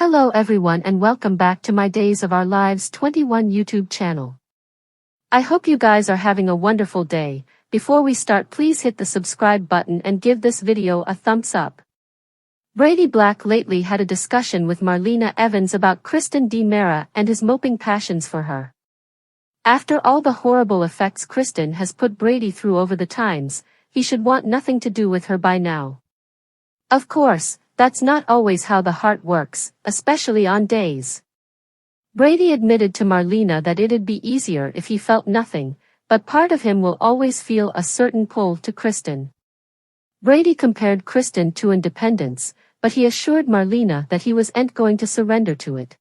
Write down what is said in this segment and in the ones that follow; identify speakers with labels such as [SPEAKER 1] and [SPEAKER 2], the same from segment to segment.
[SPEAKER 1] Hello everyone and welcome back to my Days of Our Lives 21 YouTube channel. I hope you guys are having a wonderful day. Before we start, please hit the subscribe button and give this video a thumbs up. Brady Black lately had a discussion with Marlena Evans about Kristen DiMera and his moping passions for her. After all the horrible effects Kristen has put Brady through over the times, he should want nothing to do with her by now. Of course, that's not always how the heart works, especially on days. Brady admitted to Marlena that it'd be easier if he felt nothing, but part of him will always feel a certain pull to Kristen. Brady compared Kristen to independence, but he assured Marlena that he wasn't going to surrender to it.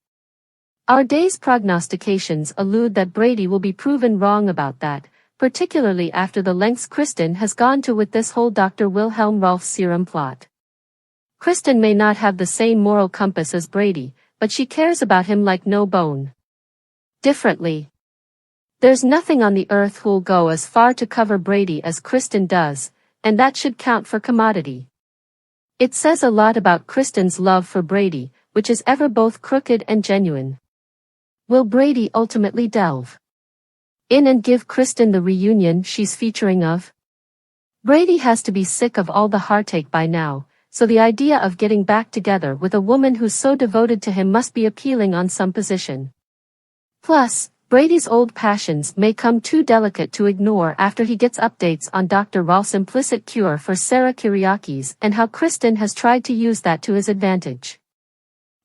[SPEAKER 1] Our day's prognostications allude that Brady will be proven wrong about that, particularly after the lengths Kristen has gone to with this whole Dr. Wilhelm Rauff serum plot. Kristen may not have the same moral compass as Brady, but she cares about him like no bone. Differently. There's nothing on the earth who'll go as far to cover Brady as Kristen does, and that should count for commodity. It says a lot about Kristen's love for Brady, which is ever both crooked and genuine. Will Brady ultimately delve in and give Kristen the reunion she's featuring of? Brady has to be sick of all the heartache by now, so the idea of getting back together with a woman who's so devoted to him must be appealing on some position. Plus, Brady's old passions may come too delicate to ignore after he gets updates on Dr. Rauff's implicit cure for Sarah Kyriakis and how Kristen has tried to use that to his advantage.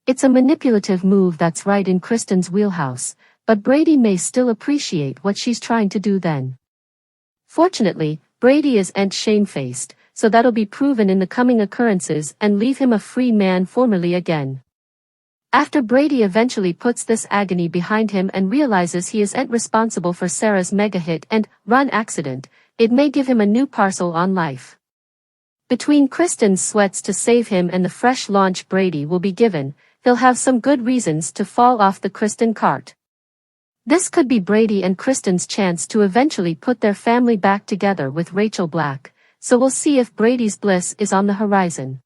[SPEAKER 1] It's a manipulative move that's right in Kristen's wheelhouse, but Brady may still appreciate what she's trying to do then. Fortunately, Brady isn't shamefaced, so that'll be proven in the coming occurrences and leave him a free man formally again. After Brady eventually puts this agony behind him and realizes he isn't responsible for Sarah's mega-hit and run accident, it may give him a new parcel on life. Between Kristen's sweats to save him and the fresh launch Brady will be given, he'll have some good reasons to fall off the Kristen cart. This could be Brady and Kristen's chance to eventually put their family back together with Rachel Black, so we'll see if Brady's bliss is on the horizon.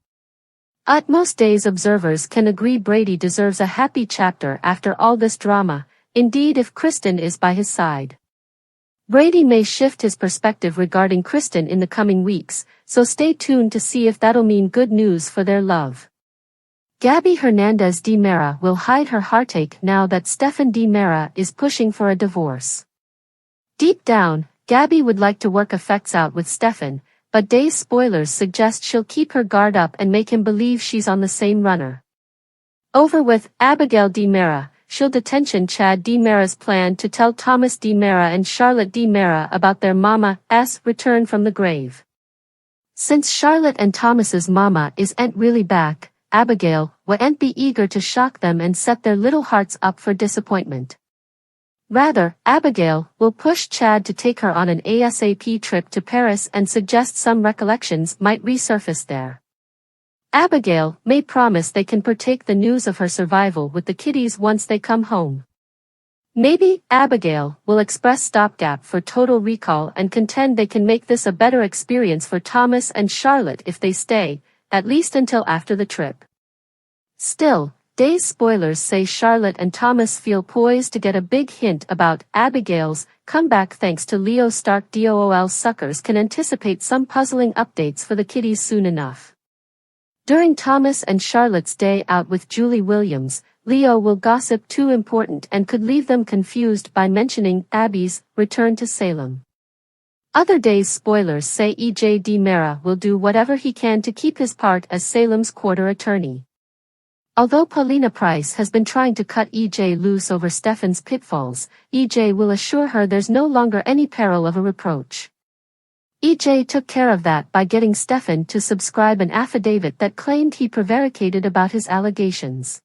[SPEAKER 1] At most days observers can agree Brady deserves a happy chapter after all this drama, indeed if Kristen is by his side. Brady may shift his perspective regarding Kristen in the coming weeks, so stay tuned to see if that'll mean good news for their love. Gabby Hernandez DiMera will hide her heartache now that Stefan DiMera is pushing for a divorce. Deep down, Gabby would like to work effects out with Stefan, but Days spoilers suggest she'll keep her guard up and make him believe she's on the same runner. Over with Abigail DiMera, she'll detention Chad DiMera's plan to tell Thomas DiMera and Charlotte DiMera about their mama's return from the grave. Since Charlotte and Thomas's mama isn't really back, Abigail won't be eager to shock them and set their little hearts up for disappointment. Rather, Abigail will push Chad to take her on an ASAP trip to Paris and suggest some recollections might resurface there. Abigail may promise they can partake the news of her survival with the kiddies once they come home. Maybe Abigail will express stopgap for Total Recall and contend they can make this a better experience for Thomas and Charlotte if they stay, at least until after the trip. Still, Days spoilers say Charlotte and Thomas feel poised to get a big hint about Abigail's comeback thanks to Leo Stark. DOOL suckers can anticipate some puzzling updates for the kiddies soon enough. During Thomas and Charlotte's day out with Julie Williams, Leo will gossip too important and could leave them confused by mentioning Abby's return to Salem. Other Days spoilers say EJ DiMera will do whatever he can to keep his part as Salem's quarter attorney. Although Paulina Price has been trying to cut EJ loose over Stefan's pitfalls, EJ will assure her there's no longer any peril of a reproach. EJ took care of that by getting Stefan to subscribe an affidavit that claimed he prevaricated about his allegations.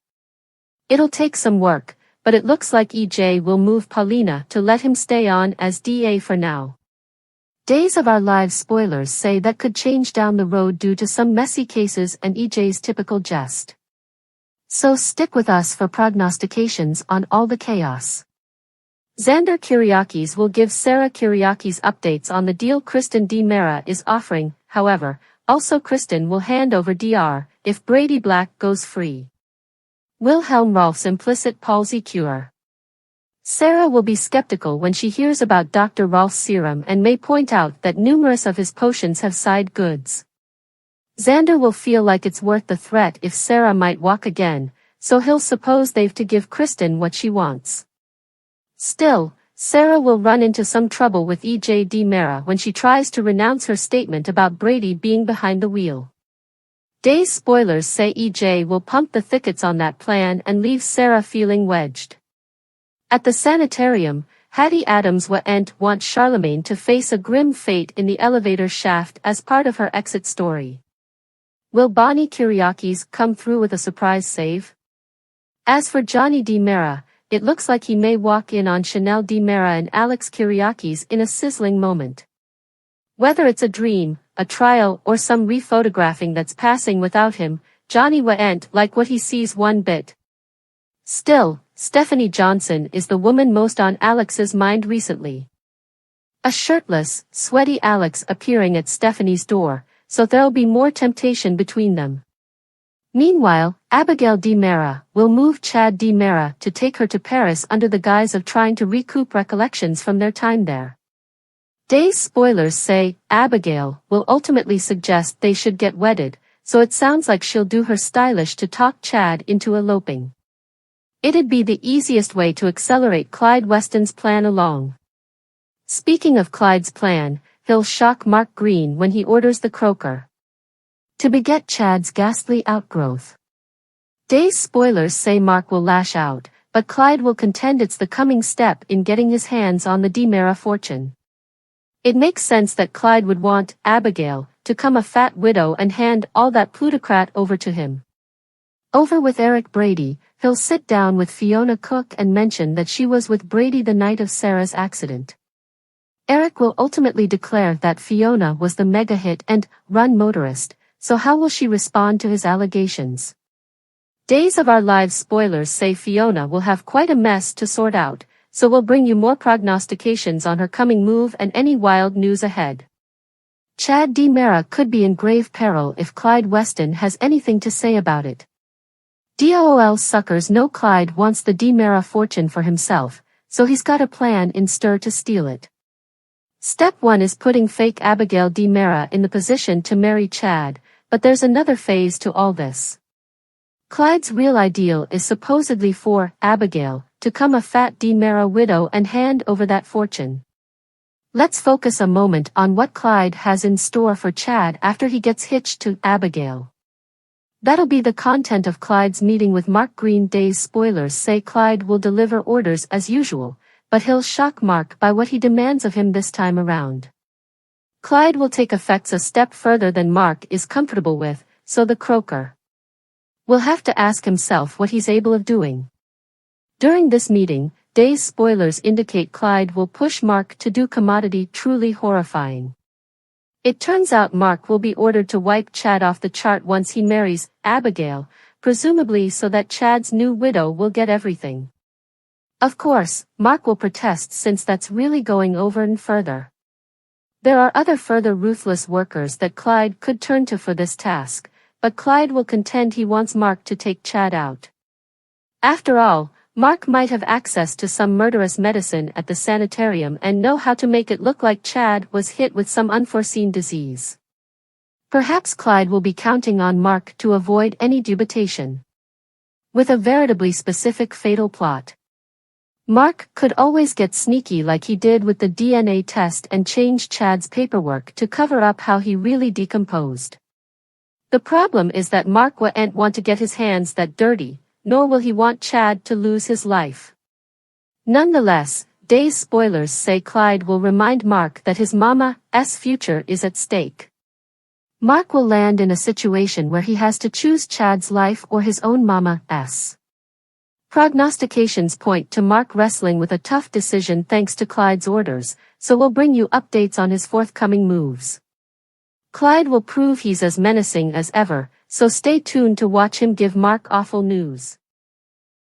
[SPEAKER 1] It'll take some work, but it looks like EJ will move Paulina to let him stay on as DA for now. Days of Our Lives spoilers say that could change down the road due to some messy cases and EJ's typical jest. So stick with us for prognostications on all the chaos. Xander Kyriakis will give Sarah Kyriakis updates on the deal Kristen DiMera is offering, however, also Kristen will hand over Dr. if Brady Black goes free. Wilhelm Rolf's implicit palsy cure. Sarah will be skeptical when she hears about Dr. Rolf's serum and may point out that numerous of his potions have side goods. Xander will feel like it's worth the threat if Sarah might walk again, so he'll suppose they've to give Kristen what she wants. Still, Sarah will run into some trouble with E.J. Mera when she tries to renounce her statement about Brady being behind the wheel. Days spoilers say E.J. will pump the thickets on that plan and leave Sarah feeling wedged. At the sanitarium, Hattie Adams wants Charlemagne to face a grim fate in the elevator shaft as part of her exit story. Will Bonnie Kyriakis come through with a surprise save? As for Johnny Mera, it looks like he may walk in on Chanel Mera and Alex Kyriakis in a sizzling moment. Whether it's a dream, a trial, or some rephotographing that's passing without him, Johnny won't like what he sees one bit. Still, Stephanie Johnson is the woman most on Alex's mind recently. A shirtless, sweaty Alex appearing at Stephanie's door, so there'll be more temptation between them. Meanwhile, Abigail Mera will move Chad Mera to take her to Paris under the guise of trying to recoup recollections from their time there. Days spoilers say Abigail will ultimately suggest they should get wedded, so it sounds like she'll do her stylish to talk Chad into eloping. It'd be the easiest way to accelerate Clyde Weston's plan along. Speaking of Clyde's plan, he'll shock Mark Green when he orders the croaker to beget Chad's ghastly outgrowth. Days spoilers say Mark will lash out, but Clyde will contend it's the coming step in getting his hands on the Mera fortune. It makes sense that Clyde would want Abigail to become a fat widow and hand all that plutocrat over to him. Over with Eric Brady, he'll sit down with Fiona Cook and mention that she was with Brady the night of Sarah's accident. Eric will ultimately declare that Fiona was the mega hit and run motorist, so how will she respond to his allegations? Days of Our Lives spoilers say Fiona will have quite a mess to sort out, so we'll bring you more prognostications on her coming move and any wild news ahead. Chad Mera could be in grave peril if Clyde Weston has anything to say about it. DOOL suckers know Clyde wants the Mera fortune for himself, so he's got a plan in stir to steal it. Step 1 is putting fake Abigail Mera in the position to marry Chad, but there's another phase to all this. Clyde's real ideal is supposedly for Abigail to become a fat Mera widow and hand over that fortune. Let's focus a moment on what Clyde has in store for Chad after he gets hitched to Abigail. That'll be the content of Clyde's meeting with Mark Green. Days spoilers say Clyde will deliver orders as usual, but he'll shock Mark by what he demands of him this time around. Clyde will take effects a step further than Mark is comfortable with, so the croaker will have to ask himself what he's able of doing. During this meeting, Days spoilers indicate Clyde will push Mark to do commodity truly horrifying. It turns out Mark will be ordered to wipe Chad off the chart once he marries Abigail, presumably so that Chad's new widow will get everything. Of course, Mark will protest since that's really going over and further. There are other further ruthless workers that Clyde could turn to for this task, but Clyde will contend he wants Mark to take Chad out. After all, Mark might have access to some murderous medicine at the sanitarium and know how to make it look like Chad was hit with some unforeseen disease. Perhaps Clyde will be counting on Mark to avoid any dubitation with a veritably specific fatal plot. Mark could always get sneaky like he did with the DNA test and change Chad's paperwork to cover up how he really decomposed. The problem is that Mark won't want to get his hands that dirty, nor will he want Chad to lose his life. Nonetheless, Days spoilers say Clyde will remind Mark that his mama's future is at stake. Mark will land in a situation where he has to choose Chad's life or his own mama's. Prognostications point to Mark wrestling with a tough decision thanks to Clyde's orders, so we'll bring you updates on his forthcoming moves. Clyde will prove he's as menacing as ever, so stay tuned to watch him give Mark awful news.